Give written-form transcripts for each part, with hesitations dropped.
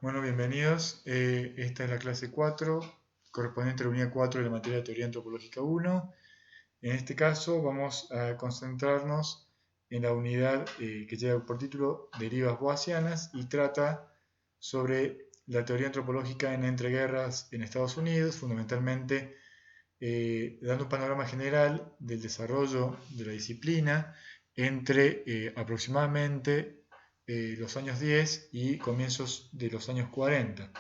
Bueno, bienvenidos. Esta es la clase 4, correspondiente a la unidad 4 de la materia de Teoría Antropológica 1. En este caso vamos a concentrarnos en la unidad que lleva por título Derivas Boasianas y trata sobre la teoría antropológica en entreguerras en Estados Unidos, fundamentalmente dando un panorama general del desarrollo de la disciplina entre aproximadamente los años 10 y comienzos de los años 40.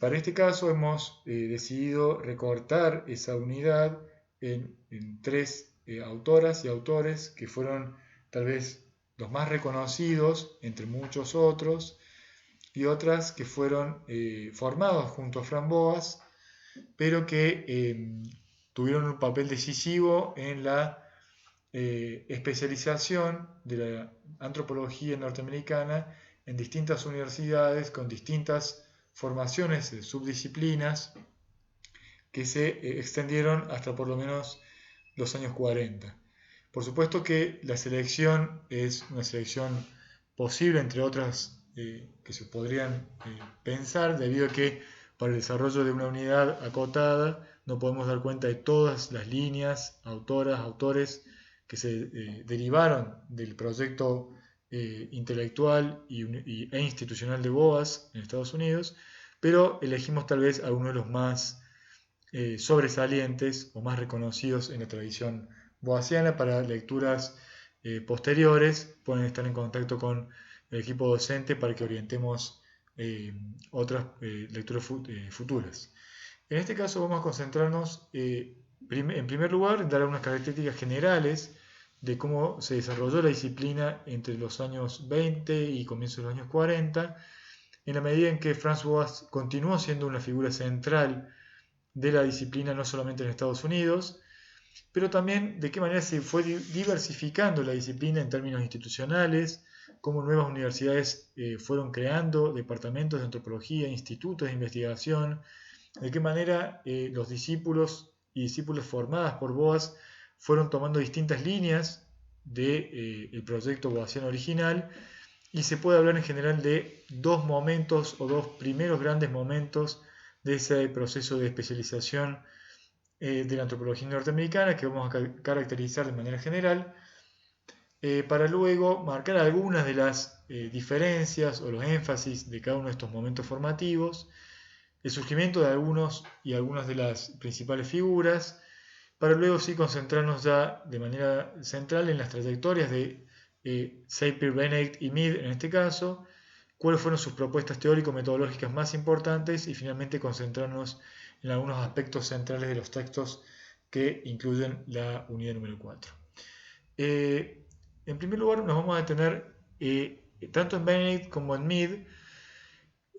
Para este caso hemos decidido recortar esa unidad en tres autoras y autores que fueron tal vez los más reconocidos entre muchos otros y otras que fueron formados junto a Fran Boas pero que tuvieron un papel decisivo en la especialización de la antropología norteamericana en distintas universidades con distintas formaciones de subdisciplinas que se extendieron hasta por lo menos los años 40. Por supuesto que la selección es una selección posible, entre otras que se podrían pensar, debido a que para el desarrollo de una unidad acotada no podemos dar cuenta de todas las líneas, autoras, autores que se derivaron del proyecto intelectual e institucional de Boas en Estados Unidos, pero elegimos tal vez algunos de los más sobresalientes o más reconocidos en la tradición boasiana. Para lecturas posteriores pueden estar en contacto con el equipo docente para que orientemos otras lecturas futuras. En este caso vamos a concentrarnos en primer lugar en dar unas características generales de cómo se desarrolló la disciplina entre los años 20 y comienzos de los años 40, en la medida en que Franz Boas continuó siendo una figura central de la disciplina no solamente en Estados Unidos, pero también de qué manera se fue diversificando la disciplina en términos institucionales, cómo nuevas universidades fueron creando departamentos de antropología, institutos de investigación, de qué manera los discípulos y discípulos formadas por Boas fueron tomando distintas líneas del proyecto boasiano original, y se puede hablar en general de dos momentos o dos primeros grandes momentos de ese proceso de especialización de la antropología norteamericana que vamos a caracterizar de manera general, para luego marcar algunas de las diferencias o los énfasis de cada uno de estos momentos formativos, el surgimiento de algunos y algunas de las principales figuras, para luego sí concentrarnos ya de manera central en las trayectorias de Sapir, Benedict y Mead en este caso, cuáles fueron sus propuestas teórico-metodológicas más importantes y finalmente concentrarnos en algunos aspectos centrales de los textos que incluyen la unidad número 4. En primer lugar nos vamos a detener tanto en Benedict como en Mead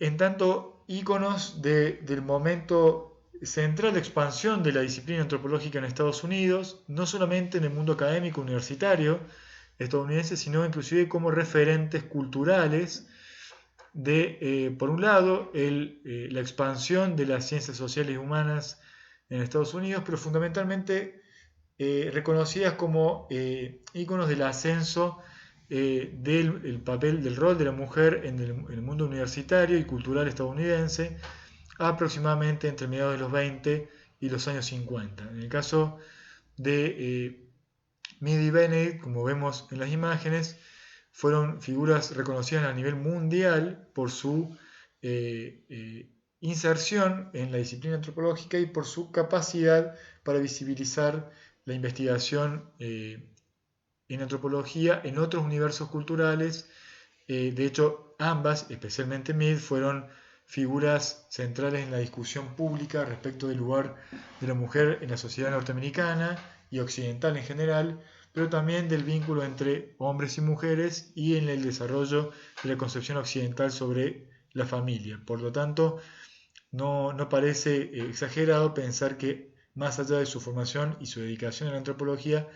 en tanto íconos del momento central de expansión de la disciplina antropológica en Estados Unidos, no solamente en el mundo académico universitario estadounidense, sino inclusive como referentes culturales de, por un lado, la expansión de las ciencias sociales y humanas en Estados Unidos, pero fundamentalmente reconocidas como íconos del ascenso del papel, del rol de la mujer en el mundo universitario y cultural estadounidense, aproximadamente entre mediados de los 20 y los años 50. En el caso de Mead y Benedict, como vemos en las imágenes, fueron figuras reconocidas a nivel mundial por su inserción en la disciplina antropológica y por su capacidad para visibilizar la investigación en antropología en otros universos culturales. De hecho, ambas, especialmente Mead, fueron figuras centrales en la discusión pública respecto del lugar de la mujer en la sociedad norteamericana y occidental en general, pero también del vínculo entre hombres y mujeres y en el desarrollo de la concepción occidental sobre la familia. Por lo tanto, no parece exagerado pensar que más allá de su formación y su dedicación a la antropología,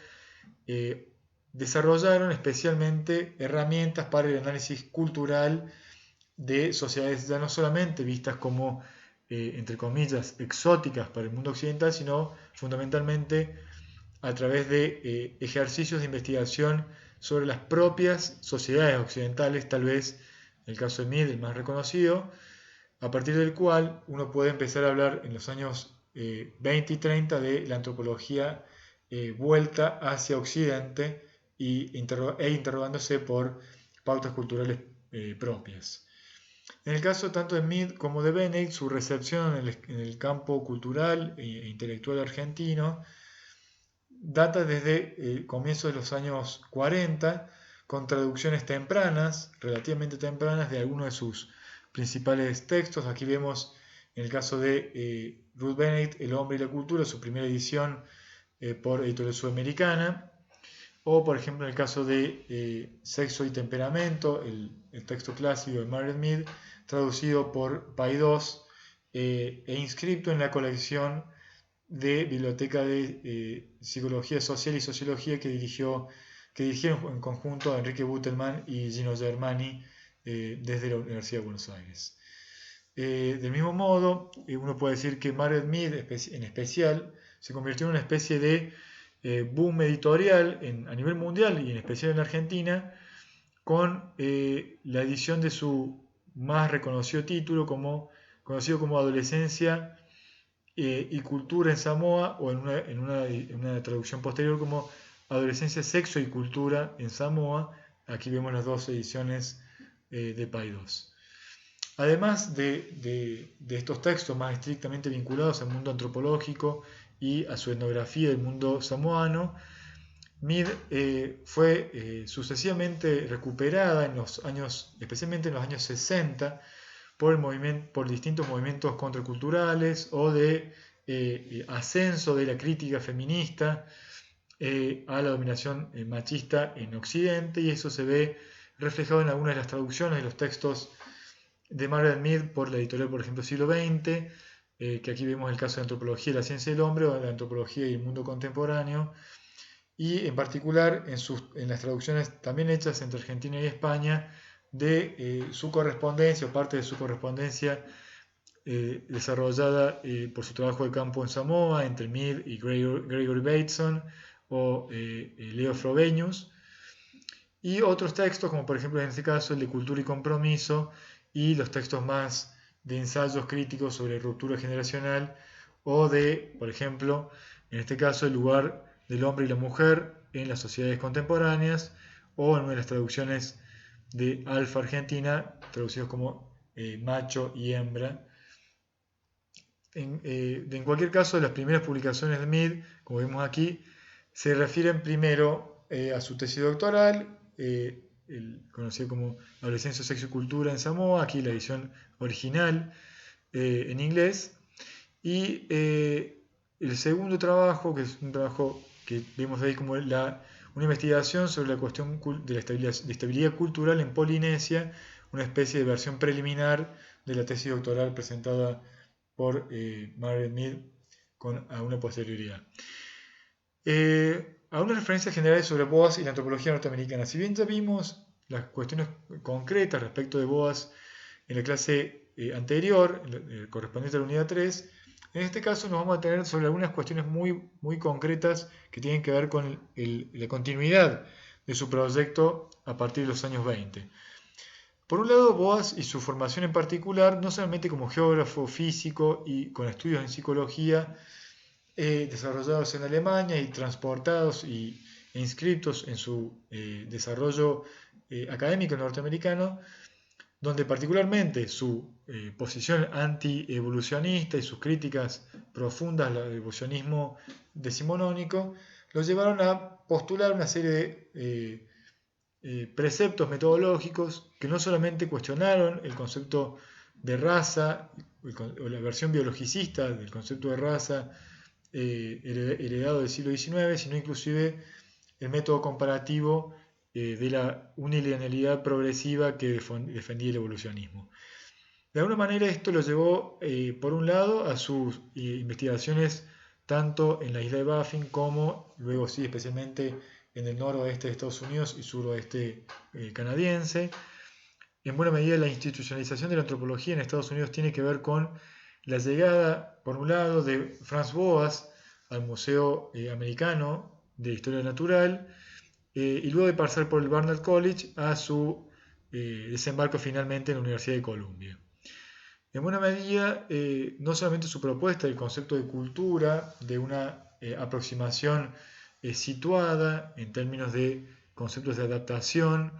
desarrollaron especialmente herramientas para el análisis cultural de sociedades ya no solamente vistas como, entre comillas, exóticas para el mundo occidental, sino fundamentalmente a través de ejercicios de investigación sobre las propias sociedades occidentales, tal vez el caso de Mead, el más reconocido, a partir del cual uno puede empezar a hablar en los años 20 y 30 de la antropología vuelta hacia Occidente e interrogándose por pautas culturales propias. En el caso tanto de Mead como de Benedict, su recepción en el campo cultural e intelectual argentino data desde comienzos de los años 40, con traducciones tempranas, relativamente tempranas, de algunos de sus principales textos. Aquí vemos en el caso de Ruth Benedict, El hombre y la cultura, su primera edición por Editorial Sudamericana, o por ejemplo en el caso de Sexo y temperamento, el texto clásico de Margaret Mead, traducido por Paidós e inscrito en la colección de Biblioteca de Psicología Social y Sociología que dirigieron en conjunto a Enrique Butelman y Gino Germani desde la Universidad de Buenos Aires. Del mismo modo, uno puede decir que Margaret Mead en especial se convirtió en una especie de boom editorial a nivel mundial y en especial en Argentina, con la edición de su más reconocido título, conocido como Adolescencia y Cultura en Samoa, o en una traducción posterior como Adolescencia, Sexo y Cultura en Samoa. Aquí vemos las dos ediciones de Paidós. Además de estos textos más estrictamente vinculados al mundo antropológico y a su etnografía del mundo samoano, Mead fue sucesivamente recuperada especialmente en los años 60, por distintos movimientos contraculturales o de ascenso de la crítica feminista a la dominación machista en Occidente, y eso se ve reflejado en algunas de las traducciones de los textos de Margaret Mead por la editorial, por ejemplo, Siglo XX, que aquí vemos el caso de Antropología y la Ciencia del Hombre, o la Antropología y el Mundo Contemporáneo, y en particular en las traducciones también hechas entre Argentina y España de su correspondencia o parte de su correspondencia desarrollada por su trabajo de campo en Samoa entre Mead y Gregory Bateson o Leo Frobenius, y otros textos como por ejemplo en este caso el de Cultura y Compromiso, y los textos más de ensayos críticos sobre ruptura generacional, o de, por ejemplo, en este caso, el lugar del hombre y la mujer en las sociedades contemporáneas, o en una de las traducciones de Alfa Argentina, traducidos como macho y hembra. En cualquier caso, las primeras publicaciones de Mead, como vemos aquí, se refieren primero a su tesis doctoral, conocido como Adolescencia, Sexo y Cultura en Samoa, aquí la edición original en inglés, y el segundo trabajo, que es un trabajo que vemos ahí como una investigación sobre la cuestión de la estabilidad cultural en Polinesia, una especie de versión preliminar de la tesis doctoral presentada por Margaret Mead a una posterioridad. Algunas referencias generales sobre Boas y la antropología norteamericana. Si bien ya vimos las cuestiones concretas respecto de Boas en la clase anterior, correspondiente a la unidad 3, en este caso nos vamos a tener sobre algunas cuestiones muy, muy concretas que tienen que ver con la continuidad de su proyecto a partir de los años 20. Por un lado, Boas y su formación en particular, no solamente como geógrafo físico y con estudios en psicología, desarrollados en Alemania y transportados e inscritos en su desarrollo académico norteamericano, donde particularmente su posición anti-evolucionista y sus críticas profundas al evolucionismo decimonónico los llevaron a postular una serie de preceptos metodológicos que no solamente cuestionaron el concepto de raza o la versión biologicista del concepto de raza heredado del siglo XIX, sino inclusive el método comparativo de la unilinealidad progresiva que defendía el evolucionismo. De alguna manera esto lo llevó, por un lado, a sus investigaciones tanto en la isla de Baffin como, luego sí, especialmente en el noroeste de Estados Unidos y suroeste canadiense. En buena medida la institucionalización de la antropología en Estados Unidos tiene que ver con la llegada, por un lado, de Franz Boas al Museo Americano de Historia Natural, y luego de pasar por el Barnard College a su desembarco finalmente en la Universidad de Columbia. En buena medida, no solamente su propuesta del concepto de cultura, de una aproximación situada en términos de conceptos de adaptación,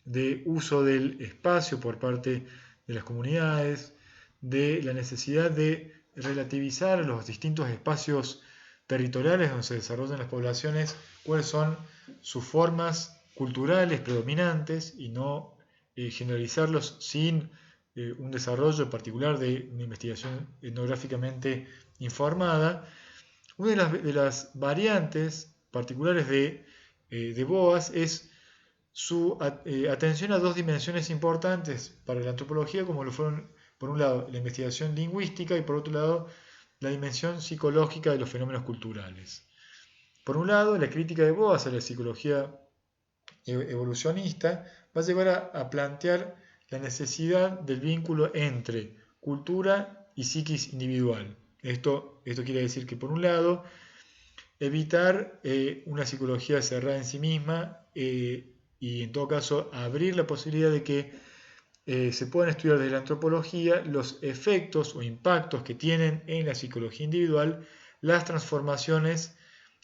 de uso del espacio por parte de las comunidades, de la necesidad de relativizar los distintos espacios territoriales donde se desarrollan las poblaciones, cuáles son sus formas culturales predominantes y no generalizarlos sin un desarrollo particular de una investigación etnográficamente informada. Una de las variantes particulares de Boas es su atención a dos dimensiones importantes para la antropología, como lo fueron, por un lado, la investigación lingüística y por otro lado, la dimensión psicológica de los fenómenos culturales. Por un lado, la crítica de Boas a la psicología evolucionista va a llevar a plantear la necesidad del vínculo entre cultura y psiquis individual. Esto quiere decir que, por un lado, evitar una psicología cerrada en sí misma y, en todo caso, abrir la posibilidad de que se puedan estudiar desde la antropología los efectos o impactos que tienen en la psicología individual las transformaciones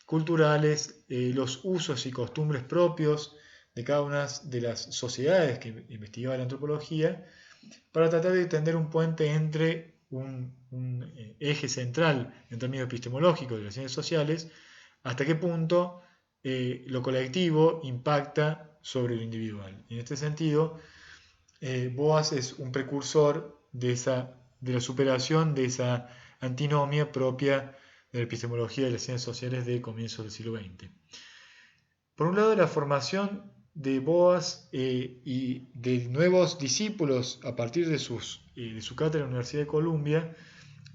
culturales, los usos y costumbres propios de cada una de las sociedades que investigaba la antropología, para tratar de tender un puente entre un eje central en términos epistemológicos de las ciencias sociales, hasta qué punto lo colectivo impacta sobre lo individual. En este sentido, Boas es un precursor de la superación de esa antinomia propia de la epistemología de las ciencias sociales de comienzos del siglo XX. Por un lado, la formación de Boas y de nuevos discípulos a partir de su cátedra en la Universidad de Columbia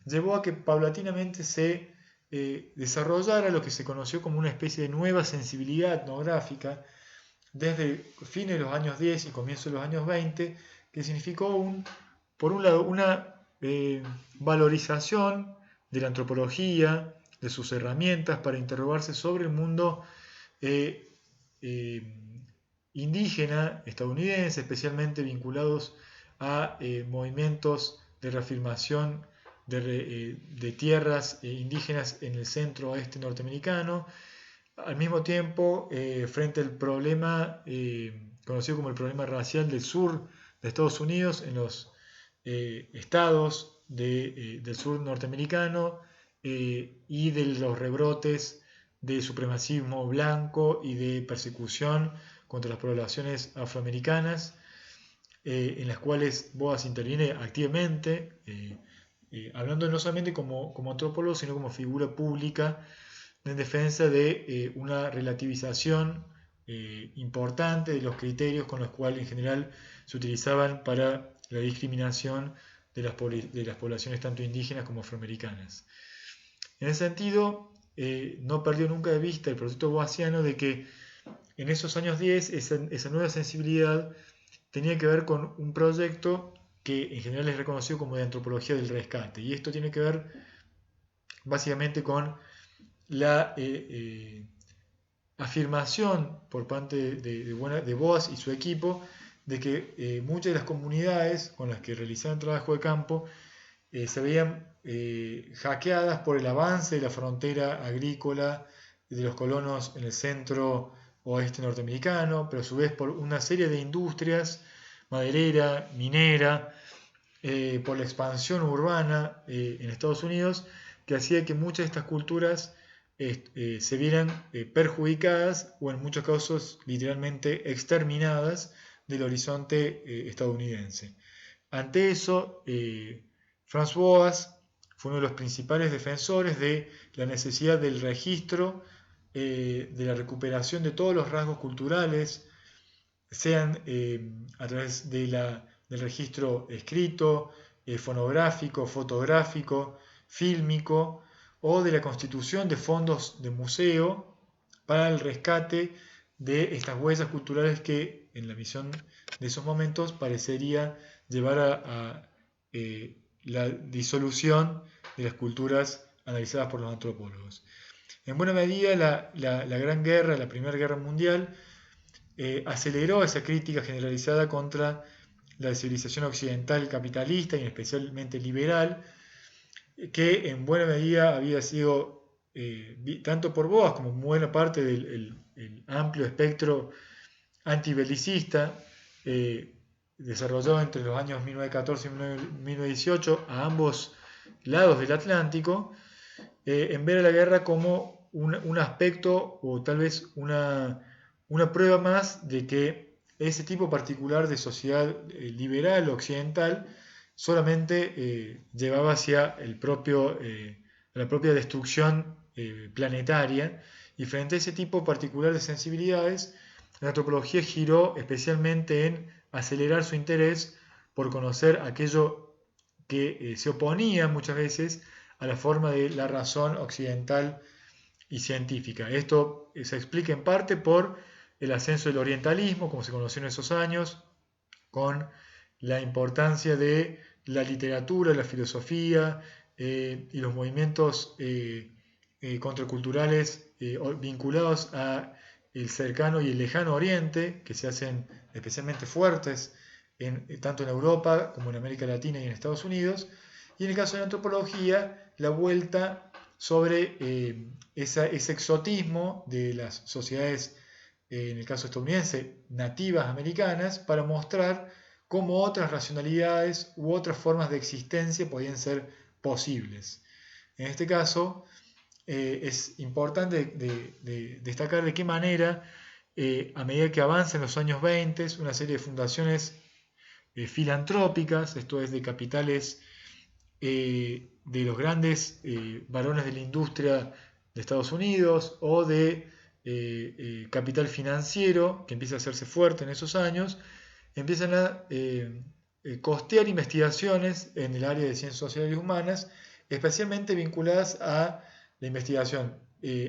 llevó a que paulatinamente se desarrollara lo que se conoció como una especie de nueva sensibilidad etnográfica desde fines de los años 10 y comienzos de los años 20, que significó, por un lado, una valorización de la antropología, de sus herramientas para interrogarse sobre el mundo indígena estadounidense, especialmente vinculados a movimientos de reafirmación de tierras indígenas en el centro-oeste norteamericano. Al mismo tiempo, frente al problema conocido como el problema racial del sur de Estados Unidos, en los estados del sur norteamericano y de los rebrotes de supremacismo blanco y de persecución contra las poblaciones afroamericanas, en las cuales Boas interviene activamente, hablando no solamente como antropólogo, sino como figura pública en defensa de una relativización importante de los criterios con los cuales en general se utilizaban para la discriminación de las poblaciones tanto indígenas como afroamericanas. En ese sentido, no perdió nunca de vista el proyecto boasiano de que en esos años 10 esa nueva sensibilidad tenía que ver con un proyecto que en general es reconocido como de antropología del rescate, y esto tiene que ver básicamente con la afirmación por parte de Boas y su equipo de que muchas de las comunidades con las que realizaban trabajo de campo se veían hackeadas por el avance de la frontera agrícola de los colonos en el centro oeste norteamericano, pero a su vez por una serie de industrias, maderera, minera, por la expansión urbana en Estados Unidos, que hacía que muchas de estas culturas se vieran perjudicadas o en muchos casos literalmente exterminadas del horizonte estadounidense. Ante eso, Franz Boas fue uno de los principales defensores de la necesidad del registro, de la recuperación de todos los rasgos culturales, sean a través del registro escrito, fonográfico, fotográfico, fílmico, o de la constitución de fondos de museo para el rescate de estas huellas culturales que en la misión de esos momentos parecería llevar a la disolución de las culturas analizadas por los antropólogos. En buena medida la Gran Guerra, la Primera Guerra Mundial, aceleró esa crítica generalizada contra la civilización occidental capitalista y especialmente liberal, que en buena medida había sido, tanto por Boas como buena parte del el amplio espectro antibelicista, desarrollado entre los años 1914 y 1918 a ambos lados del Atlántico, en ver a la guerra como un aspecto o tal vez una prueba más de que ese tipo particular de sociedad liberal occidental solamente llevaba hacia la propia destrucción planetaria, y frente a ese tipo particular de sensibilidades, la antropología giró especialmente en acelerar su interés por conocer aquello que se oponía muchas veces a la forma de la razón occidental y científica. Esto se explica en parte por el ascenso del orientalismo, como se conoció en esos años, con la importancia de la literatura, la filosofía y los movimientos contraculturales vinculados a el cercano y el lejano oriente, que se hacen especialmente fuertes tanto en Europa como en América Latina y en Estados Unidos. Y en el caso de la antropología, la vuelta sobre ese exotismo de las sociedades, en el caso estadounidense, nativas americanas, para mostrar cómo otras racionalidades u otras formas de existencia podían ser posibles. En este caso, es importante destacar de qué manera, a medida que avanzan los años 20, una serie de fundaciones filantrópicas, esto es, de capitales de los grandes varones de la industria de Estados Unidos o de capital financiero, que empieza a hacerse fuerte en esos años, empiezan a costear investigaciones en el área de ciencias sociales y humanas, especialmente vinculadas a la investigación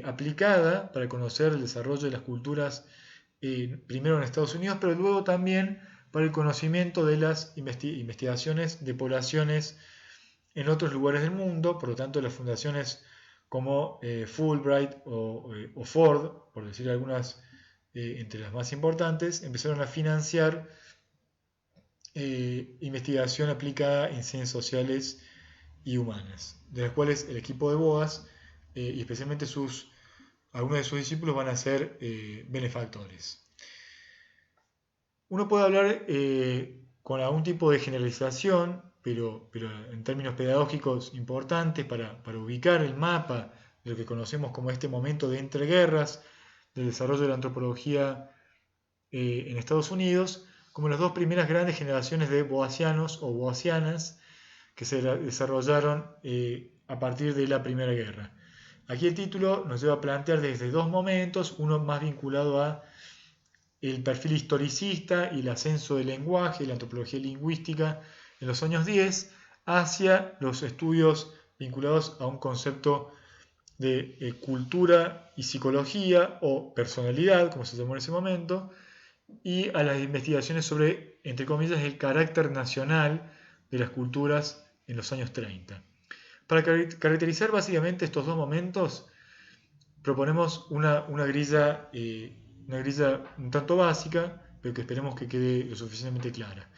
aplicada para conocer el desarrollo de las culturas, primero en Estados Unidos, pero luego también para el conocimiento de las investigaciones de poblaciones en otros lugares del mundo. Por lo tanto, las fundaciones como Fulbright o Ford, por decir algunas entre las más importantes, empezaron a financiar investigación aplicada en ciencias sociales y humanas, de las cuales el equipo de Boas y especialmente algunos de sus discípulos van a ser benefactores. Uno puede hablar con algún tipo de generalización, pero en términos pedagógicos importantes para ubicar el mapa de lo que conocemos como este momento de entreguerras del desarrollo de la antropología en Estados Unidos, como las dos primeras grandes generaciones de boasianos o boasianas que se desarrollaron a partir de la Primera Guerra. Aquí el título nos lleva a plantear desde dos momentos, uno más vinculado a el perfil historicista y el ascenso del lenguaje y la antropología lingüística en los años 10, hacia los estudios vinculados a un concepto de cultura y psicología o personalidad, como se llamó en ese momento, y a las investigaciones sobre, entre comillas, el carácter nacional de las culturas en los años 30. Para caracterizar básicamente estos dos momentos, proponemos una grilla un tanto básica, pero que esperemos que quede lo suficientemente clara.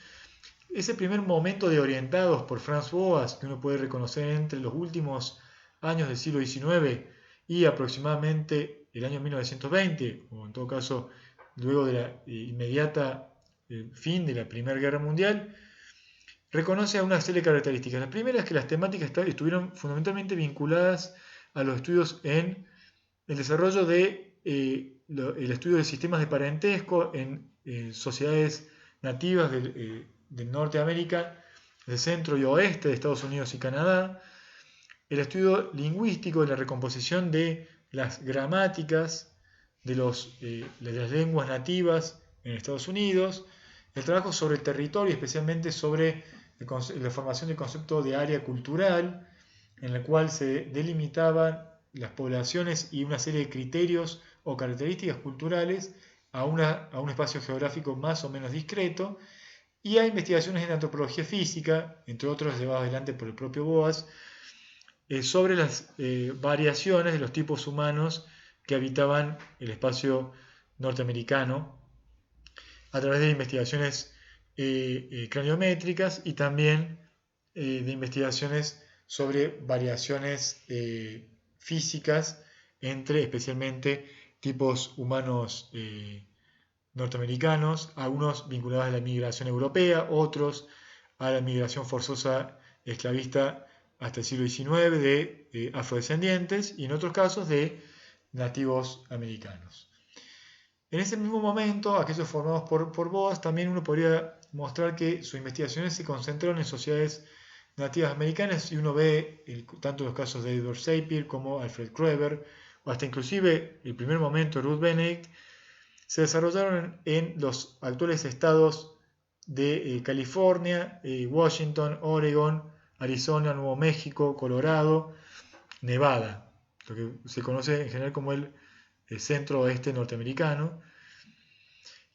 Ese primer momento de orientados por Franz Boas, que uno puede reconocer entre los últimos años del siglo XIX y aproximadamente el año 1920, o en todo caso luego de la inmediata fin de la Primera Guerra Mundial, reconoce a una serie de características. La primera es que las temáticas estuvieron fundamentalmente vinculadas a los estudios en el desarrollo de el estudio de sistemas de parentesco en sociedades nativas del norte de América, del centro y oeste de Estados Unidos y Canadá, el estudio lingüístico de la recomposición de las gramáticas de las lenguas nativas en Estados Unidos, el trabajo sobre el territorio, especialmente sobre la formación del concepto de área cultural, en la cual se delimitaban las poblaciones y una serie de criterios o características culturales a un espacio geográfico más o menos discreto, y hay investigaciones en antropología física, entre otros llevadas adelante por el propio Boas, sobre las variaciones de los tipos humanos que habitaban el espacio norteamericano a través de investigaciones craniométricas y también de investigaciones sobre variaciones físicas entre especialmente tipos humanos norteamericanos, algunos vinculados a la migración europea, otros a la migración forzosa esclavista hasta el siglo XIX de afrodescendientes y en otros casos de nativos americanos. En ese mismo momento, aquellos formados por Boas, también uno podría mostrar que sus investigaciones se concentraron en sociedades nativas americanas y uno ve tanto los casos de Edward Sapir como Alfred Kroeber, o hasta inclusive el primer momento Ruth Benedict, se desarrollaron en los actuales estados de California, Washington, Oregon, Arizona, Nuevo México, Colorado, Nevada, lo que se conoce en general como el centro-oeste norteamericano.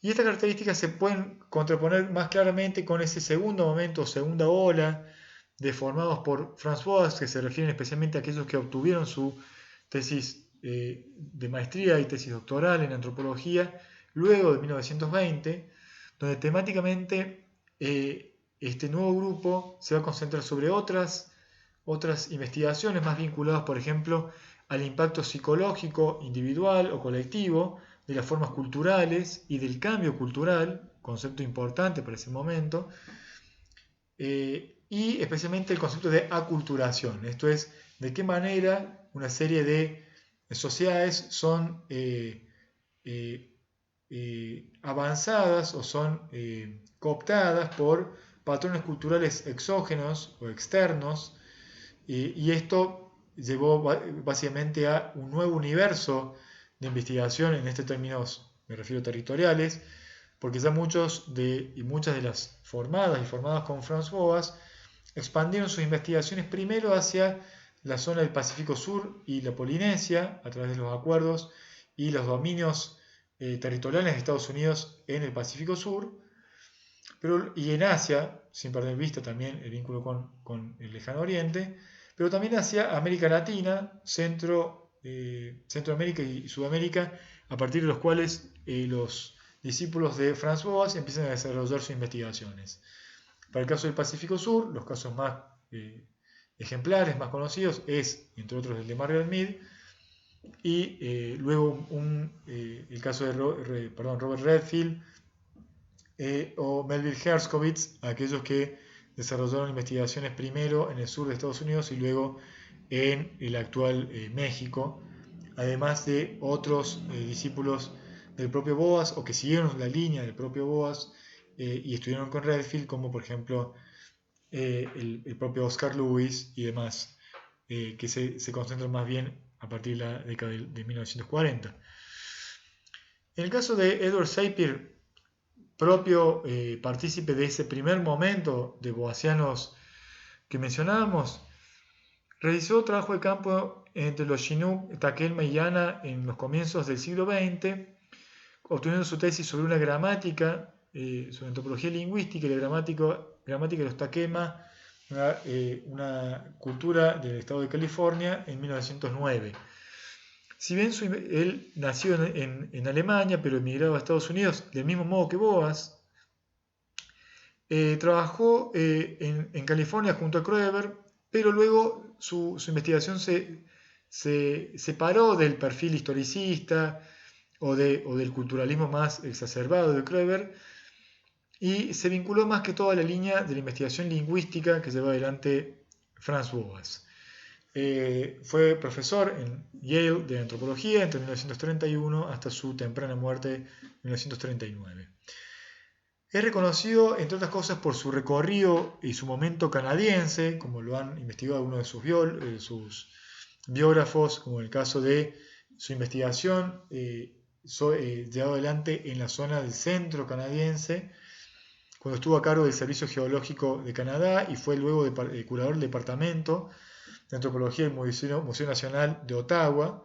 Y estas características se pueden contraponer más claramente con ese segundo momento, segunda ola, de formados por Franz Boas, que se refieren especialmente a aquellos que obtuvieron su tesis de maestría y tesis doctoral en antropología luego de 1920, donde temáticamente este nuevo grupo se va a concentrar sobre otras investigaciones más vinculadas, por ejemplo, al impacto psicológico individual o colectivo de las formas culturales y del cambio cultural, concepto importante para ese momento, y especialmente el concepto de aculturación, esto es, de qué manera una serie de sociedades son avanzadas o son cooptadas por patrones culturales exógenos o externos, y esto llevó básicamente a un nuevo universo de investigación, en este términos me refiero territoriales, porque ya muchas de las formadas con Franz Boas expandieron sus investigaciones primero hacia la zona del Pacífico Sur y la Polinesia a través de los acuerdos y los dominios territoriales de Estados Unidos en el Pacífico Sur, y en Asia, sin perder vista también el vínculo con el Lejano Oriente, pero también hacia América Latina, Centroamérica y Sudamérica, a partir de los cuales los discípulos de Franz Boas empiezan a desarrollar sus investigaciones. Para el caso del Pacífico Sur, los casos más ejemplares, más conocidos, es, entre otros, el de Margaret Mead, y luego el caso de Robert Redfield o Melville Herskovits, aquellos que desarrollaron investigaciones primero en el sur de Estados Unidos y luego en el actual México, además de otros discípulos del propio Boas o que siguieron la línea del propio Boas y estudiaron con Redfield, como por ejemplo el propio Oscar Lewis y demás, que se concentran más bien a partir de la década de 1940. En el caso de Edward Sapir, propio partícipe de ese primer momento de boasianos que mencionábamos, realizó trabajo de campo entre los Chinook, Takelma y Yana en los comienzos del siglo XX, obteniendo su tesis sobre una gramática, sobre antropología lingüística y la gramática de los Takelma, una cultura del estado de California, en 1909. Si bien él nació en Alemania, pero emigrado a Estados Unidos, del mismo modo que Boas, trabajó en California junto a Kroeber, pero luego su investigación se separó del perfil historicista o del culturalismo más exacerbado de Kroeber y se vinculó más que todo a la línea de la investigación lingüística que lleva adelante Franz Boas. Fue profesor en Yale de antropología entre 1931 hasta su temprana muerte en 1939. Es reconocido, entre otras cosas, por su recorrido y su momento canadiense, como lo han investigado algunos de sus biógrafos, como en el caso de su investigación llevado adelante en la zona del centro canadiense, cuando estuvo a cargo del Servicio Geológico de Canadá y fue luego curador del Departamento de Antropología del Museo Nacional de Ottawa.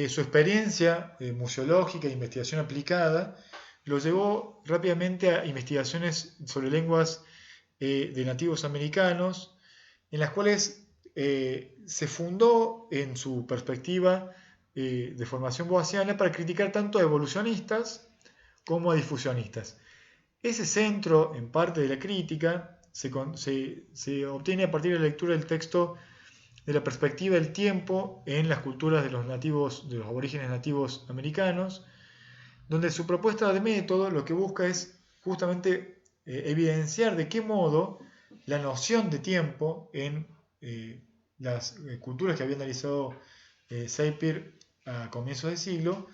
Su experiencia museológica e investigación aplicada lo llevó rápidamente a investigaciones sobre lenguas de nativos americanos, en las cuales se fundó en su perspectiva de formación boasiana para criticar tanto a evolucionistas como a difusionistas. Ese centro, en parte de la crítica, se obtiene a partir de la lectura del texto de la perspectiva del tiempo en las culturas de los nativos, de los aborígenes nativos americanos, donde su propuesta de método lo que busca es justamente evidenciar de qué modo la noción de tiempo en las culturas que había analizado Sapir a comienzos de siglo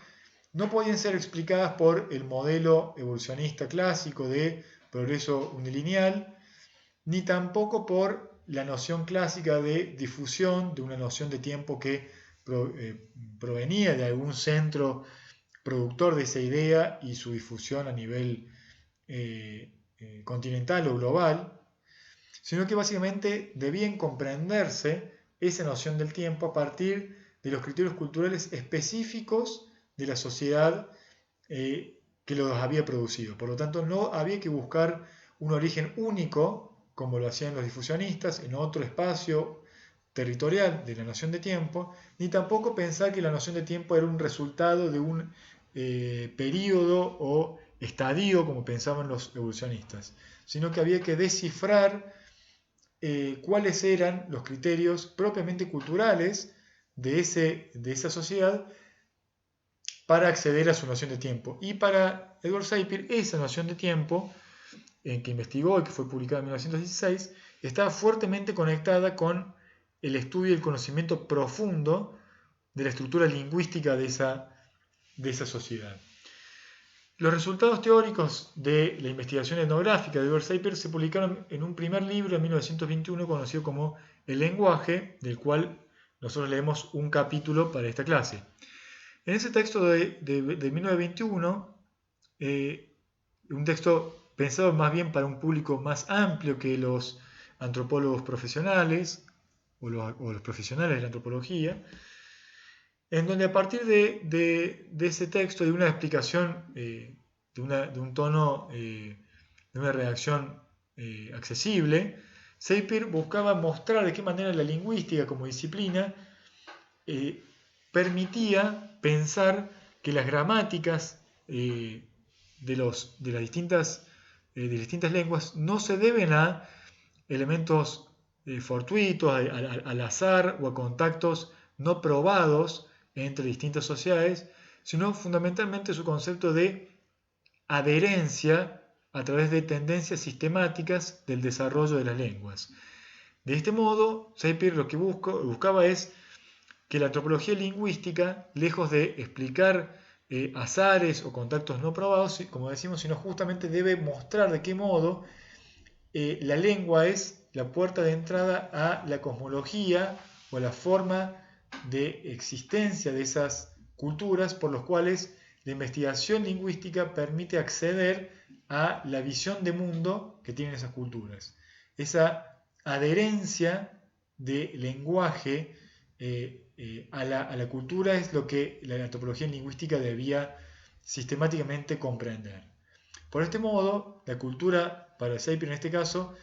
no podían ser explicadas por el modelo evolucionista clásico de progreso unilineal, ni tampoco por la noción clásica de difusión de una noción de tiempo que provenía de algún centro productor de esa idea y su difusión a nivel continental o global, sino que básicamente debían comprenderse esa noción del tiempo a partir de los criterios culturales específicos de la sociedad que los había producido. Por lo tanto, no había que buscar un origen único, como lo hacían los difusionistas, en otro espacio territorial de la noción de tiempo, ni tampoco pensar que la noción de tiempo era un resultado de un período o estadio, como pensaban los evolucionistas, sino que había que descifrar cuáles eran los criterios propiamente culturales de esa sociedad para acceder a su noción de tiempo. Y para Edward Sapir, esa noción de tiempo que investigó y que fue publicada en 1916, estaba fuertemente conectada con el estudio y el conocimiento profundo de la estructura lingüística de esa sociedad. Los resultados teóricos de la investigación etnográfica de Edward Sapir se publicaron en un primer libro en 1921 conocido como El lenguaje, del cual nosotros leemos un capítulo para esta clase. En ese texto de 1921, un texto pensado más bien para un público más amplio que los antropólogos profesionales o los profesionales de la antropología, en donde a partir de ese texto, de una explicación, de un tono, de una redacción accesible, Sapir buscaba mostrar de qué manera la lingüística como disciplina permitía pensar que las gramáticas de las distintas lenguas no se deben a elementos fortuitos, al azar o a contactos no probados entre distintas sociedades, sino fundamentalmente su concepto de adherencia a través de tendencias sistemáticas del desarrollo de las lenguas. De este modo, Sapir lo que buscaba es que la antropología lingüística, lejos de explicar azares o contactos no probados, como decimos, sino justamente debe mostrar de qué modo la lengua es la puerta de entrada a la cosmología o la forma de existencia de esas culturas por los cuales la investigación lingüística permite acceder a la visión de mundo que tienen esas culturas. Esa adherencia de lenguaje a la cultura es lo que la antropología lingüística debía sistemáticamente comprender. Por este modo, la cultura, para Sapir en este caso,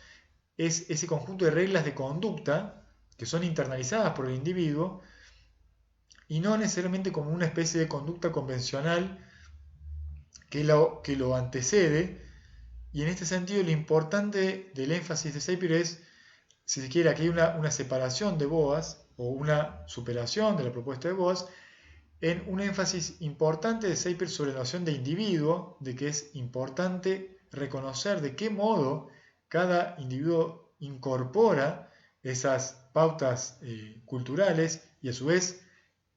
es ese conjunto de reglas de conducta que son internalizadas por el individuo y no necesariamente como una especie de conducta convencional que lo antecede. Y en este sentido, lo importante del énfasis de Sapir es, si se quiere, que hay una separación de Boas o una superación de la propuesta de Boas en un énfasis importante de Sapir sobre la noción de individuo, de que es importante reconocer de qué modo cada individuo incorpora esas pautas culturales y a su vez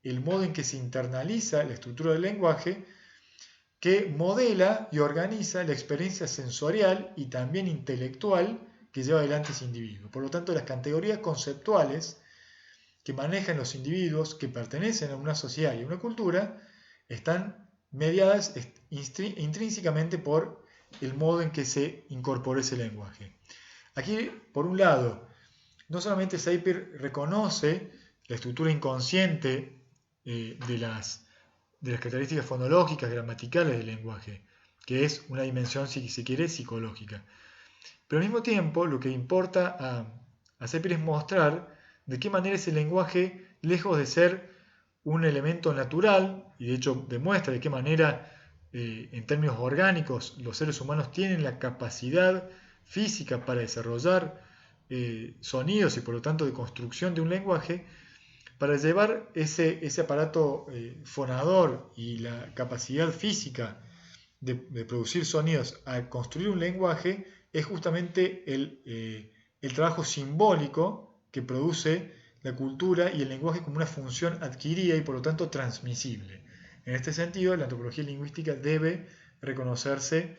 el modo en que se internaliza la estructura del lenguaje que modela y organiza la experiencia sensorial y también intelectual que lleva adelante ese individuo. Por lo tanto, las categorías conceptuales que manejan los individuos que pertenecen a una sociedad y a una cultura están mediadas intrínsecamente por el modo en que se incorpora ese lenguaje. Aquí, por un lado, no solamente Sapir reconoce la estructura inconsciente de las características fonológicas, gramaticales del lenguaje, que es una dimensión, si se quiere, psicológica. Pero al mismo tiempo, lo que importa a Sapir es mostrar de qué manera ese lenguaje, lejos de ser un elemento natural, y de hecho demuestra de qué manera en términos orgánicos, los seres humanos tienen la capacidad física para desarrollar sonidos y por lo tanto de construcción de un lenguaje, para llevar ese aparato fonador y la capacidad física de producir sonidos a construir un lenguaje, es justamente el trabajo simbólico que produce la cultura y el lenguaje como una función adquirida y por lo tanto transmisible. En este sentido, la antropología lingüística debe reconocerse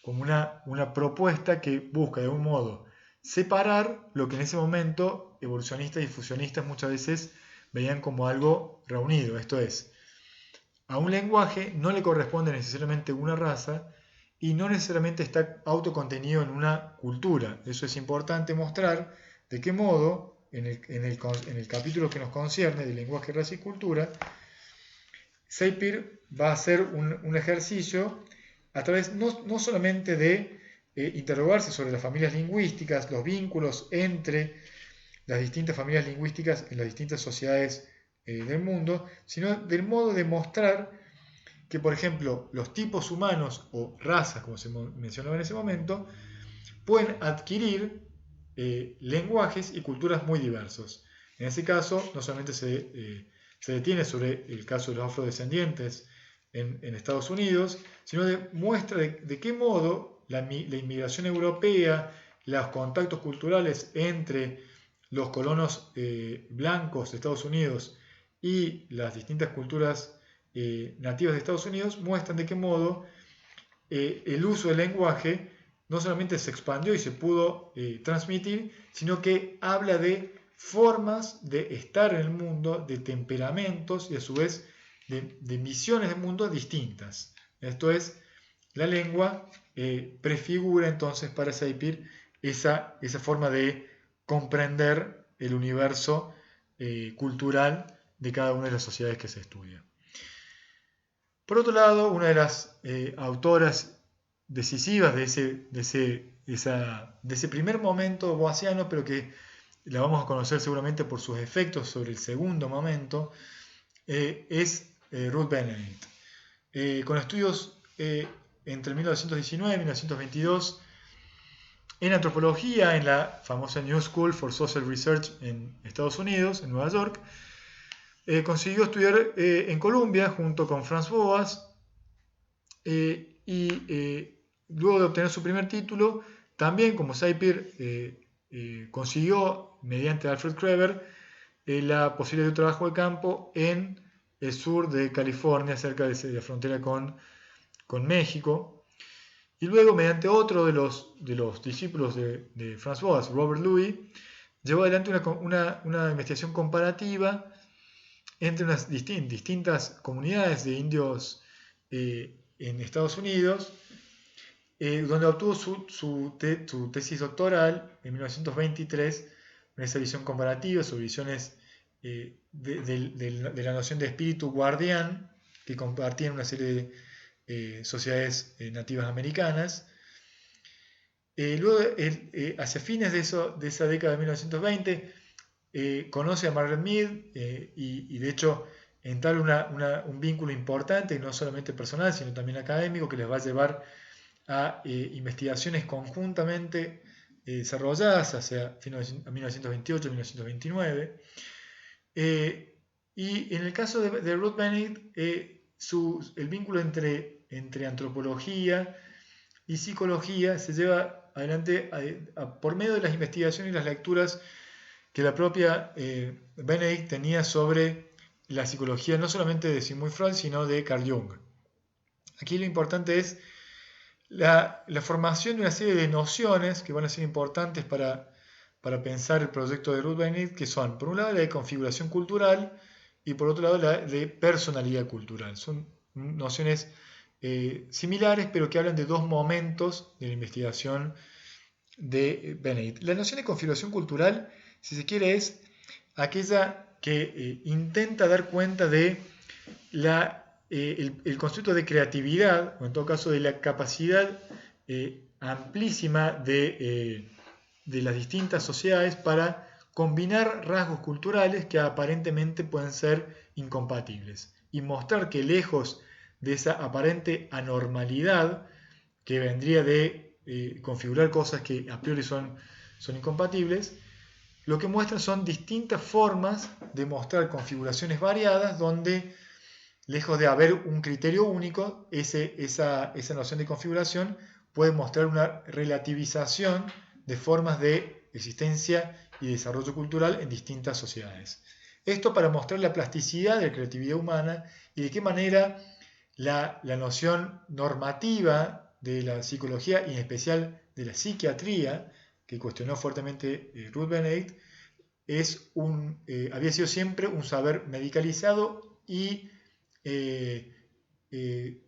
como una propuesta que busca de un modo separar lo que en ese momento evolucionistas y fusionistas muchas veces veían como algo reunido. Esto es, a un lenguaje no le corresponde necesariamente una raza y no necesariamente está autocontenido en una cultura. Eso es importante mostrar de qué modo, en el capítulo que nos concierne de lenguaje, raza y cultura, Sapir va a hacer un ejercicio a través no solamente de interrogarse sobre las familias lingüísticas, los vínculos entre las distintas familias lingüísticas en las distintas sociedades del mundo, sino del modo de mostrar que, por ejemplo, los tipos humanos o razas, como se mencionaba en ese momento, pueden adquirir lenguajes y culturas muy diversos. En ese caso, no solamente se detiene sobre el caso de los afrodescendientes en Estados Unidos, sino muestra de qué modo la inmigración europea, los contactos culturales entre los colonos blancos de Estados Unidos y las distintas culturas nativas de Estados Unidos muestran de qué modo el uso del lenguaje no solamente se expandió y se pudo transmitir, sino que habla de formas de estar en el mundo, de temperamentos y a su vez de visiones del mundo distintas. Esto es, la lengua prefigura entonces para Sapir esa forma de comprender el universo cultural de cada una de las sociedades que se estudia. Por otro lado, una de las autoras decisivas de ese primer momento boasiano, pero que la vamos a conocer seguramente por sus efectos sobre el segundo momento, es Ruth Benedict. Con estudios entre 1919 y 1922 en antropología en la famosa New School for Social Research en Estados Unidos, en Nueva York, consiguió estudiar en Columbia junto con Franz Boas y luego de obtener su primer título, también como Sapir consiguió mediante Alfred Kreber la posibilidad de un trabajo de campo en el sur de California, cerca de la frontera con México. Y luego, mediante otro de los discípulos de Franz Boas, Robert Louis, llevó adelante una investigación comparativa entre unas distintas comunidades de indios en Estados Unidos, donde obtuvo su tesis doctoral en 1923, en esa visión comparativa sobre visiones de la noción de espíritu guardián que compartían una serie de sociedades nativas americanas. Luego, hacia fines de esa década de 1920, conoce a Margaret Mead y de hecho entabla un vínculo importante, no solamente personal, sino también académico, que les va a llevar a investigaciones conjuntamente desarrolladas hacia 1928-1929. Y en el caso de Ruth Benedict, el vínculo entre antropología y psicología se lleva adelante por medio de las investigaciones y las lecturas que la propia Benedict tenía sobre la psicología, no solamente de Sigmund Freud, sino de Carl Jung. Aquí lo importante es la formación de una serie de nociones que van a ser importantes para pensar el proyecto de Ruth Benedict, que son, por un lado, la de configuración cultural y por otro lado, la de personalidad cultural. Son nociones similares, pero que hablan de dos momentos de la investigación de Benedict. La noción de configuración cultural, si se quiere, es aquella que intenta dar cuenta de el concepto de creatividad, o en todo caso de la capacidad amplísima de las distintas sociedades para combinar rasgos culturales que aparentemente pueden ser incompatibles y mostrar que lejos de esa aparente anormalidad que vendría de configurar cosas que a priori son incompatibles. Lo que muestran son distintas formas de mostrar configuraciones variadas donde, lejos de haber un criterio único, esa noción de configuración puede mostrar una relativización de formas de existencia y desarrollo cultural en distintas sociedades. Esto para mostrar la plasticidad de la creatividad humana y de qué manera la noción normativa de la psicología y en especial de la psiquiatría, que cuestionó fuertemente Ruth Benedict, había sido siempre un saber medicalizado y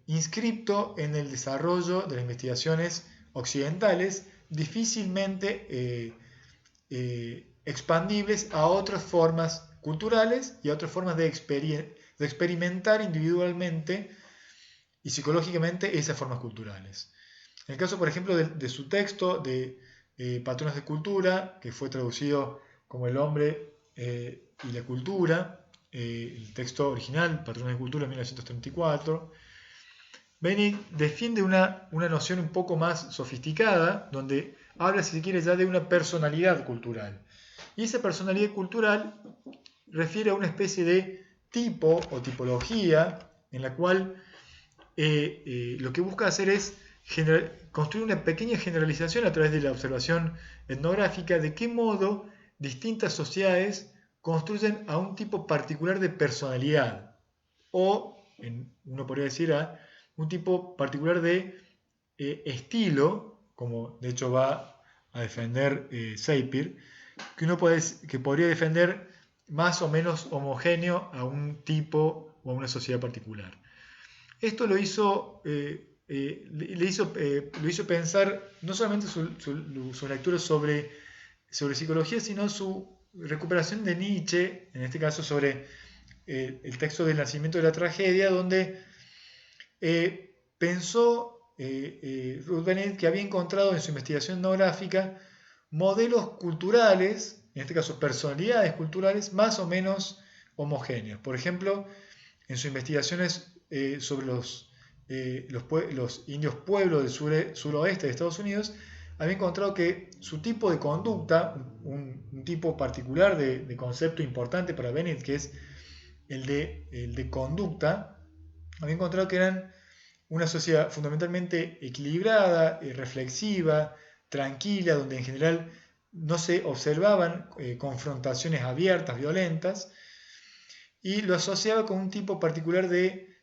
inscripto en el desarrollo de las investigaciones occidentales, difícilmente expandibles a otras formas culturales y a otras formas de experimentar individualmente y psicológicamente esas formas culturales. En el caso, por ejemplo, de su texto de Patrones de Cultura, que fue traducido como El hombre y la cultura, el texto original, Patrones de Cultura, 1934, Benedict defiende una noción un poco más sofisticada, donde habla, si se quiere, ya de una personalidad cultural. Y esa personalidad cultural refiere a una especie de tipo o tipología en la cual lo que busca hacer es construir una pequeña generalización a través de la observación etnográfica de qué modo distintas sociedades construyen a un tipo particular de personalidad o, uno podría decir, a un tipo particular de estilo, como de hecho va a defender Sapir, que podría defender más o menos homogéneo a un tipo o a una sociedad particular. Esto lo hizo pensar no solamente su lectura sobre psicología, sino su recuperación de Nietzsche, en este caso sobre el texto del nacimiento de la tragedia, donde pensó Ruth Benedict que había encontrado en su investigación etnográfica modelos culturales, en este caso personalidades culturales, más o menos homogéneos. Por ejemplo, en sus investigaciones sobre los indios pueblos del suroeste de Estados Unidos, había encontrado que su tipo de conducta, un tipo particular de concepto importante para Benedict, que es el de conducta, había encontrado que eran una sociedad fundamentalmente equilibrada, reflexiva, tranquila, donde en general no se observaban confrontaciones abiertas, violentas, y lo asociaba con un tipo particular de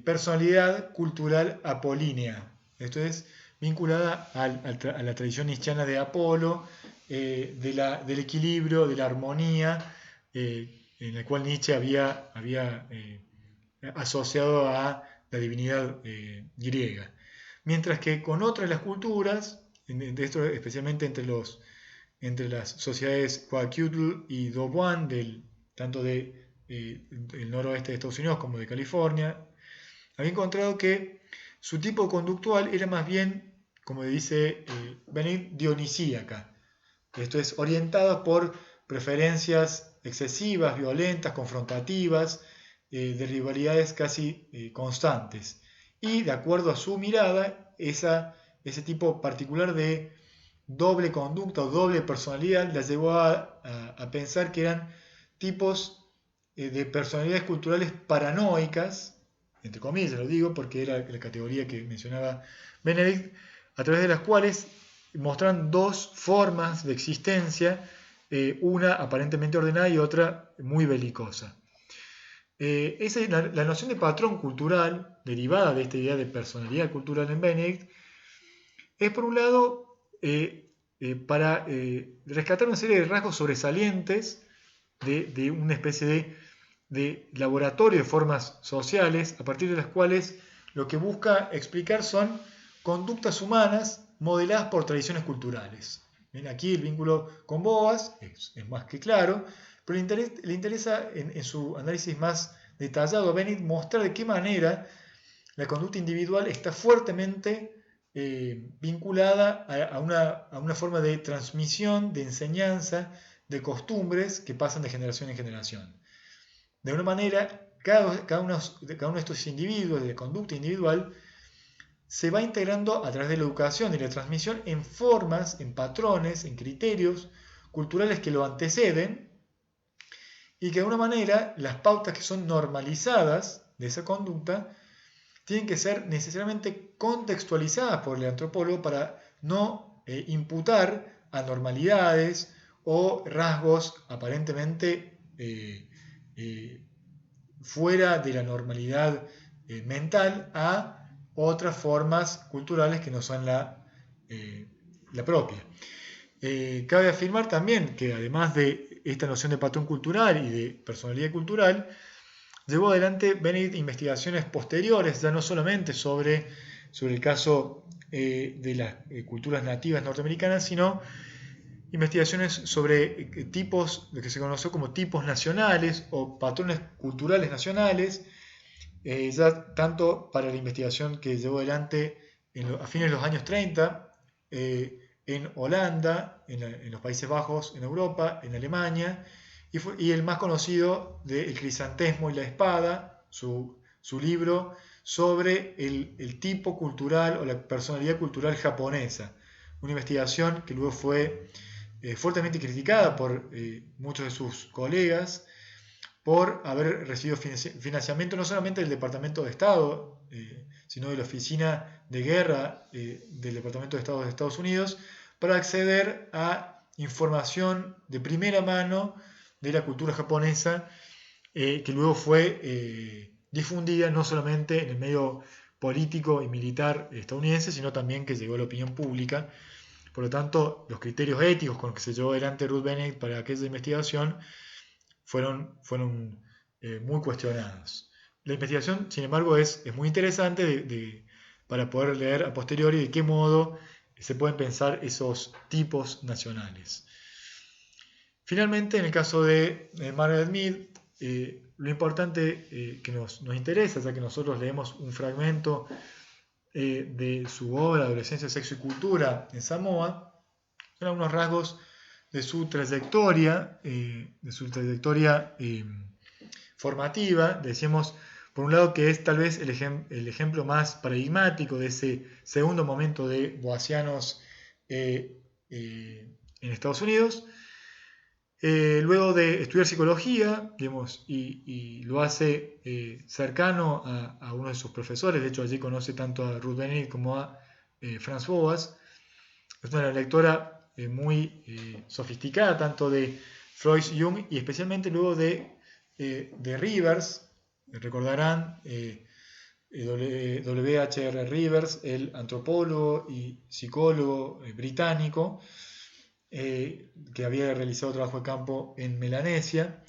personalidad cultural apolínea. Esto es vinculada a la tradición nietzscheana de Apolo, del equilibrio, de la armonía, en la cual Nietzsche había asociado a la divinidad griega. Mientras que con otras las culturas, de esto especialmente entre las sociedades Coahuila y Dobuan, tanto del noroeste de Estados Unidos como de California, había encontrado que su tipo conductual era más bien, como dice Benedict, dionisíaca. Esto es, orientada por preferencias excesivas, violentas, confrontativas, de rivalidades casi constantes. Y de acuerdo a su mirada, ese tipo particular de doble conducta o doble personalidad la llevó a pensar que eran tipos de personalidades culturales paranoicas, entre comillas lo digo porque era la categoría que mencionaba Benedict, a través de las cuales mostraban dos formas de existencia, una aparentemente ordenada y otra muy belicosa. Esa es la noción de patrón cultural, derivada de esta idea de personalidad cultural en Benedict, es por un lado para rescatar una serie de rasgos sobresalientes de una especie de laboratorio de formas sociales, a partir de las cuales lo que busca explicar son conductas humanas modeladas por tradiciones culturales. ¿Ven? Aquí el vínculo con Boas es más que claro, pero le interesa en su análisis más detallado a Benedict mostrar de qué manera la conducta individual está fuertemente vinculada a una forma de transmisión, de enseñanza, de costumbres que pasan de generación en generación. De una manera cada uno de estos individuos, de conducta individual, se va integrando a través de la educación y la transmisión en formas, en patrones, en criterios culturales que lo anteceden, y que de alguna manera las pautas que son normalizadas de esa conducta tienen que ser necesariamente contextualizadas por el antropólogo para no imputar anormalidades o rasgos aparentemente fuera de la normalidad mental a otras formas culturales que no son la propia. Cabe afirmar también que además de esta noción de patrón cultural y de personalidad cultural, llevó adelante Benedict investigaciones posteriores, ya no solamente sobre el caso de las culturas nativas norteamericanas, sino investigaciones sobre tipos, lo que se conoció como tipos nacionales o patrones culturales nacionales, ya tanto para la investigación que llevó adelante a fines de los años 30, en Holanda, en los Países Bajos, en Europa, en Alemania, y el más conocido de El Crisantemo y la Espada, su libro sobre el tipo cultural o la personalidad cultural japonesa, una investigación que luego fue fuertemente criticada por muchos de sus colegas por haber recibido financiamiento no solamente del Departamento de Estado, sino de la Oficina de Guerra del Departamento de Estado de Estados Unidos, para acceder a información de primera mano de la cultura japonesa, que luego fue difundida no solamente en el medio político y militar estadounidense, sino también que llegó a la opinión pública. Por lo tanto, los criterios éticos con los que se llevó adelante Ruth Benedict para aquella investigación fueron muy cuestionados. La investigación, sin embargo, es muy interesante para poder leer a posteriori de qué modo se pueden pensar esos tipos nacionales. Finalmente, en el caso de Margaret Mead, lo importante que nos interesa, ya que nosotros leemos un fragmento de su obra Adolescencia, Sexo y Cultura en Samoa, eran unos rasgos de su trayectoria, formativa. Decíamos, por un lado, que es tal vez el ejemplo más paradigmático de ese segundo momento de boasianos en Estados Unidos. Luego de estudiar psicología, digamos, y lo hace cercano a uno de sus profesores. De hecho, allí conoce tanto a Ruth Benedict como a Franz Boas. Es una lectora muy sofisticada, tanto de Freud, Jung, y especialmente luego de Rivers. Recordarán W.H.R. Rivers, el antropólogo y psicólogo británico, que había realizado trabajo de campo en Melanesia.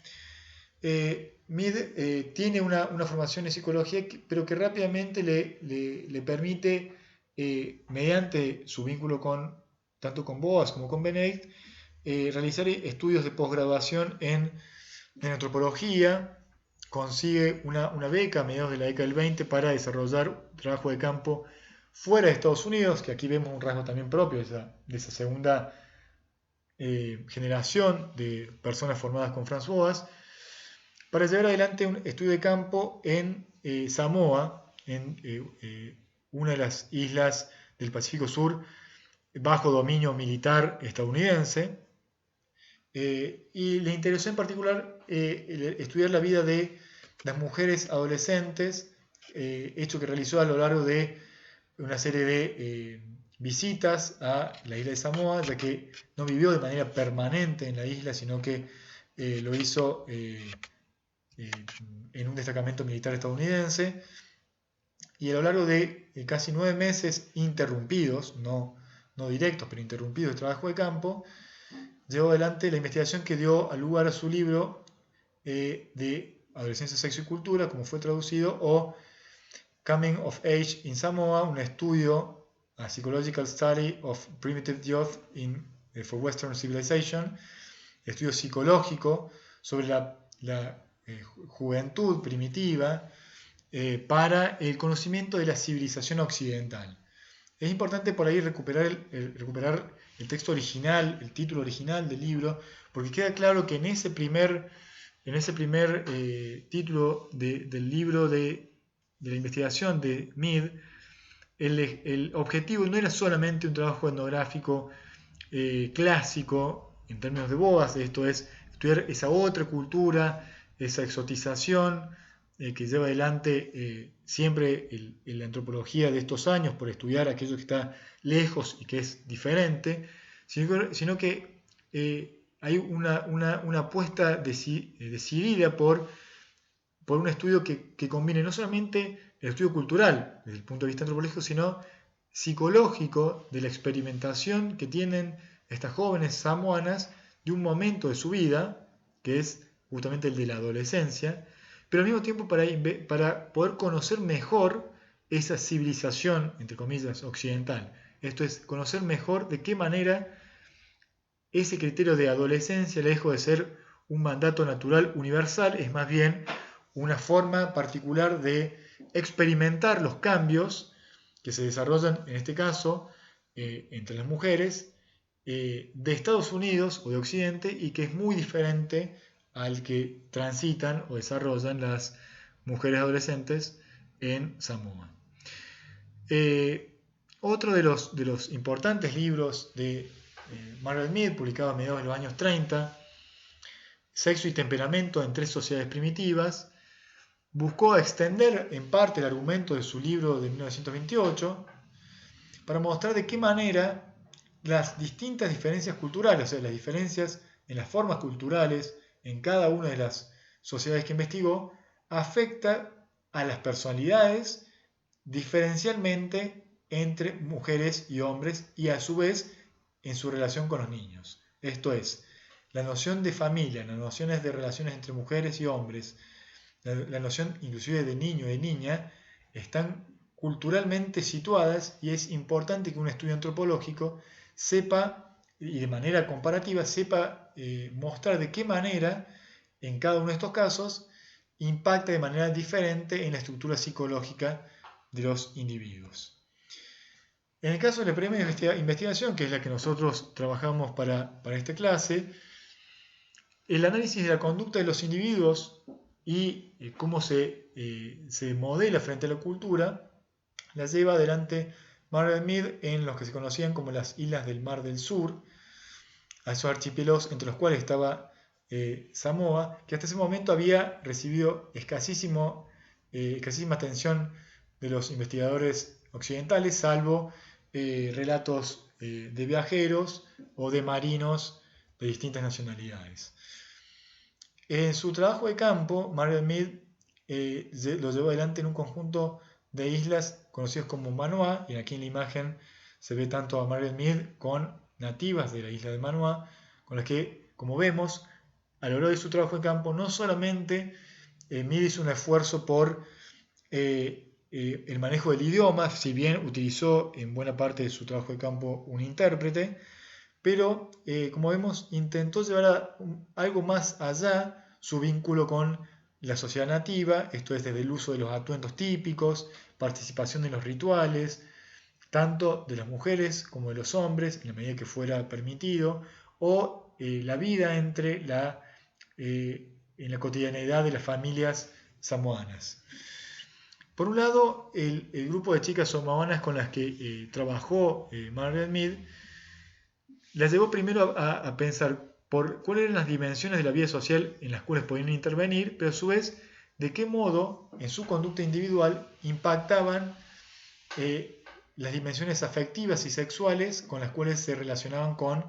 Mead tiene una formación en psicología, pero que rápidamente le permite, mediante su vínculo tanto con Boas como con Benedict, realizar estudios de posgraduación en antropología. Consigue una beca a mediados de la década del 20 para desarrollar trabajo de campo fuera de Estados Unidos, que aquí vemos un rasgo también propio de esa segunda generación de personas formadas con Franz Boas, para llevar adelante un estudio de campo en Samoa, en una de las islas del Pacífico Sur bajo dominio militar estadounidense, y le interesó en particular estudiar la vida de las mujeres adolescentes, hecho que realizó a lo largo de una serie de visitas a la isla de Samoa, ya que no vivió de manera permanente en la isla, sino que lo hizo en un destacamento militar estadounidense, y a lo largo de casi 9 meses interrumpidos, no directos, pero interrumpidos de trabajo de campo, llevó adelante la investigación que dio lugar a su libro de Adolescencia, Sexo y Cultura, como fue traducido, o Coming of Age in Samoa, un estudio, a Psychological Study of Primitive Youth for Western Civilization, estudio psicológico sobre la juventud primitiva para el conocimiento de la civilización occidental. Es importante por ahí recuperar el texto original, el título original del libro, porque queda claro que en ese primer en ese primer título del libro de la investigación de Mead, el objetivo no era solamente un trabajo etnográfico clásico en términos de Boas, esto es estudiar esa otra cultura, esa exotización que lleva adelante siempre la antropología de estos años por estudiar aquello que está lejos y que es diferente, sino que hay una apuesta decidida por un estudio que combine no solamente el estudio cultural desde el punto de vista antropológico, sino psicológico de la experimentación que tienen estas jóvenes samoanas de un momento de su vida, que es justamente el de la adolescencia, pero al mismo tiempo para poder conocer mejor esa civilización, entre comillas, occidental. Esto es, conocer mejor de qué manera ese criterio de adolescencia, lejos de ser un mandato natural universal, es más bien una forma particular de experimentar los cambios que se desarrollan, en este caso, entre las mujeres de Estados Unidos o de Occidente y que es muy diferente al que transitan o desarrollan las mujeres adolescentes en Samoa. Otro de los importantes libros de Margaret Mead, publicado a mediados de los años 30, Sexo y temperamento en tres sociedades primitivas, buscó extender en parte el argumento de su libro de 1928 para mostrar de qué manera las distintas diferencias culturales, o sea, las diferencias en las formas culturales en cada una de las sociedades que investigó, afecta a las personalidades diferencialmente entre mujeres y hombres y a su vez en su relación con los niños. Esto es, la noción de familia, las nociones de relaciones entre mujeres y hombres, la noción inclusive de niño y de niña, están culturalmente situadas y es importante que un estudio antropológico sepa, y de manera comparativa, sepa mostrar de qué manera en cada uno de estos casos impacta de manera diferente en la estructura psicológica de los individuos. En el caso de la primera investigación, que es la que nosotros trabajamos para esta clase, el análisis de la conducta de los individuos y cómo se modela frente a la cultura, la lleva adelante Margaret Mead en los que se conocían como las Islas del Mar del Sur, a esos archipiélagos entre los cuales estaba Samoa, que hasta ese momento había recibido escasísima atención de los investigadores occidentales, salvo relatos de viajeros o de marinos de distintas nacionalidades. En su trabajo de campo, Margaret Mead lo llevó adelante en un conjunto de islas conocidas como Manoa, y aquí en la imagen se ve tanto a Margaret Mead con nativas de la isla de Manoa, con las que, como vemos, a lo largo de su trabajo de campo, no solamente Mead hizo un esfuerzo por el manejo del idioma, si bien utilizó en buena parte de su trabajo de campo un intérprete, pero como vemos intentó llevar algo más allá su vínculo con la sociedad nativa, esto es desde el uso de los atuendos típicos, participación en los rituales, tanto de las mujeres como de los hombres, en la medida que fuera permitido, o la vida en la cotidianeidad de las familias samoanas. Por un lado, el grupo de chicas samoanas con las que trabajó Margaret Mead las llevó primero a pensar por cuáles eran las dimensiones de la vida social en las cuales podían intervenir, pero a su vez de qué modo en su conducta individual impactaban las dimensiones afectivas y sexuales con las cuales se relacionaban con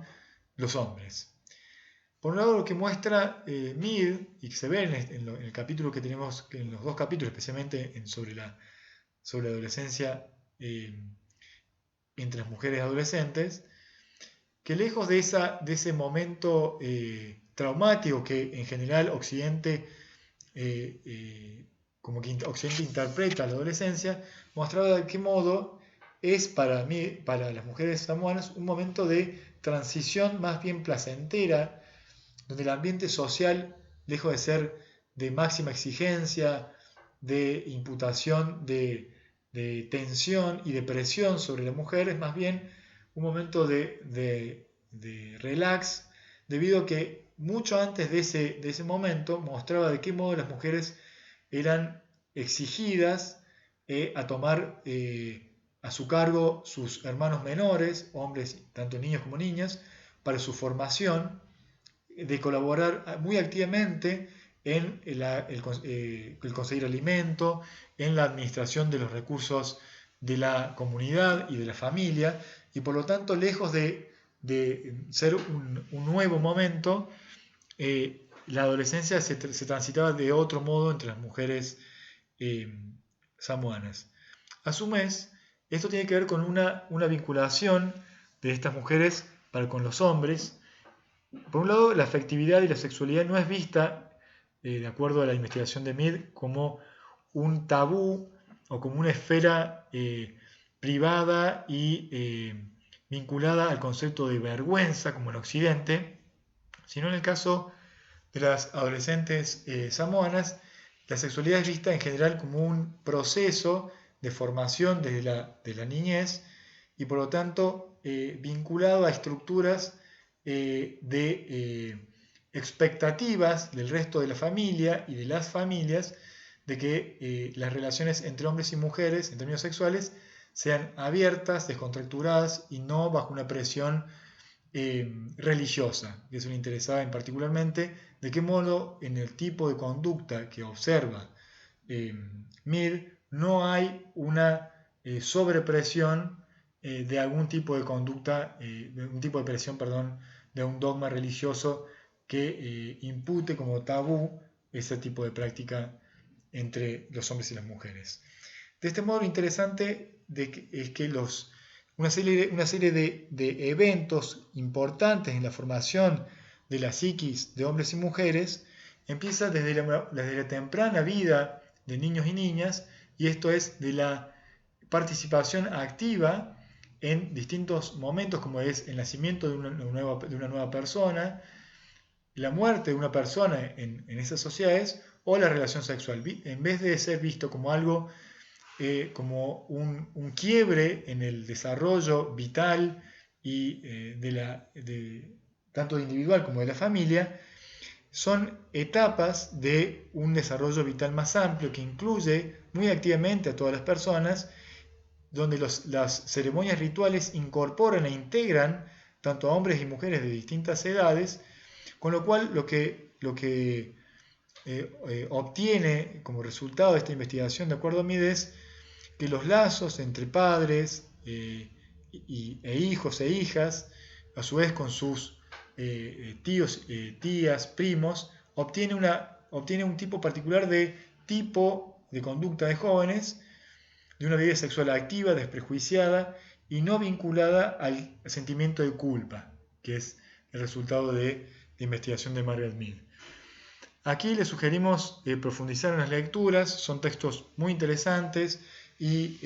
los hombres. Por un lado, lo que muestra Mead, y que se ve en el capítulo que tenemos, en los dos capítulos, especialmente sobre la adolescencia entre las mujeres adolescentes, que lejos de ese momento traumático que en general Occidente interpreta la adolescencia, mostraba de qué modo es para las mujeres samoanas un momento de transición más bien placentera, donde el ambiente social, lejos de ser de máxima exigencia, de imputación de tensión y de presión sobre la mujer, es más bien un momento de relax, debido a que mucho antes de ese momento mostraba de qué modo las mujeres eran exigidas a tomar a su cargo sus hermanos menores, hombres, tanto niños como niñas, para su formación, de colaborar muy activamente en el conseguir alimento, en la administración de los recursos de la comunidad y de la familia, y por lo tanto, lejos de ser un nuevo momento, la adolescencia se transitaba de otro modo entre las mujeres samoanas. A su vez, esto tiene que ver con una vinculación de estas mujeres con los hombres. Por un lado, la afectividad y la sexualidad no es vista, de acuerdo a la investigación de Mead, como un tabú o como una esfera privada y vinculada al concepto de vergüenza, como en Occidente, sino en el caso de las adolescentes samoanas, la sexualidad es vista en general como un proceso de formación desde la niñez y por lo tanto vinculado a estructuras de expectativas del resto de la familia y de las familias de que las relaciones entre hombres y mujeres en términos sexuales sean abiertas, descontracturadas y no bajo una presión religiosa, que eso le interesaba en particularmente, de qué modo en el tipo de conducta que observa Mead no hay una sobrepresión de algún tipo de conducta, de un tipo de presión, perdón, de un dogma religioso que impute como tabú ese tipo de práctica entre los hombres y las mujeres. De este modo, lo interesante es que una serie de eventos importantes en la formación de la psiquis de hombres y mujeres empieza desde la temprana vida de niños y niñas, y esto es de la participación activa en distintos momentos, como es el nacimiento de una nueva persona, la muerte de una persona en esas sociedades o la relación sexual, en vez de ser visto como algo como un quiebre en el desarrollo vital y tanto individual como de la familia, son etapas de un desarrollo vital más amplio que incluye muy activamente a todas las personas, donde las ceremonias rituales incorporan e integran tanto a hombres y mujeres de distintas edades, con lo cual lo que obtiene como resultado de esta investigación, de acuerdo a Mides, que los lazos entre padres e hijos e hijas, a su vez con sus tíos, tías, primos, obtiene un tipo particular de conducta de jóvenes, de una vida sexual activa, desprejuiciada y no vinculada al sentimiento de culpa, que es el resultado de la investigación de Margaret Mead. Aquí les sugerimos profundizar en las lecturas, son textos muy interesantes y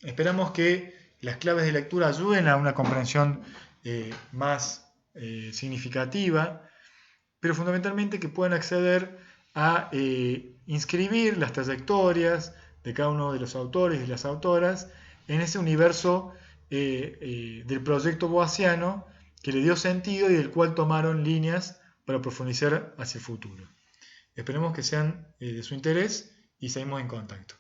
esperamos que las claves de lectura ayuden a una comprensión más significativa, pero fundamentalmente que puedan acceder a inscribir las trayectorias de cada uno de los autores y las autoras en ese universo del proyecto boasiano que le dio sentido y del cual tomaron líneas para profundizar hacia el futuro. Esperemos que sean de su interés y seguimos en contacto.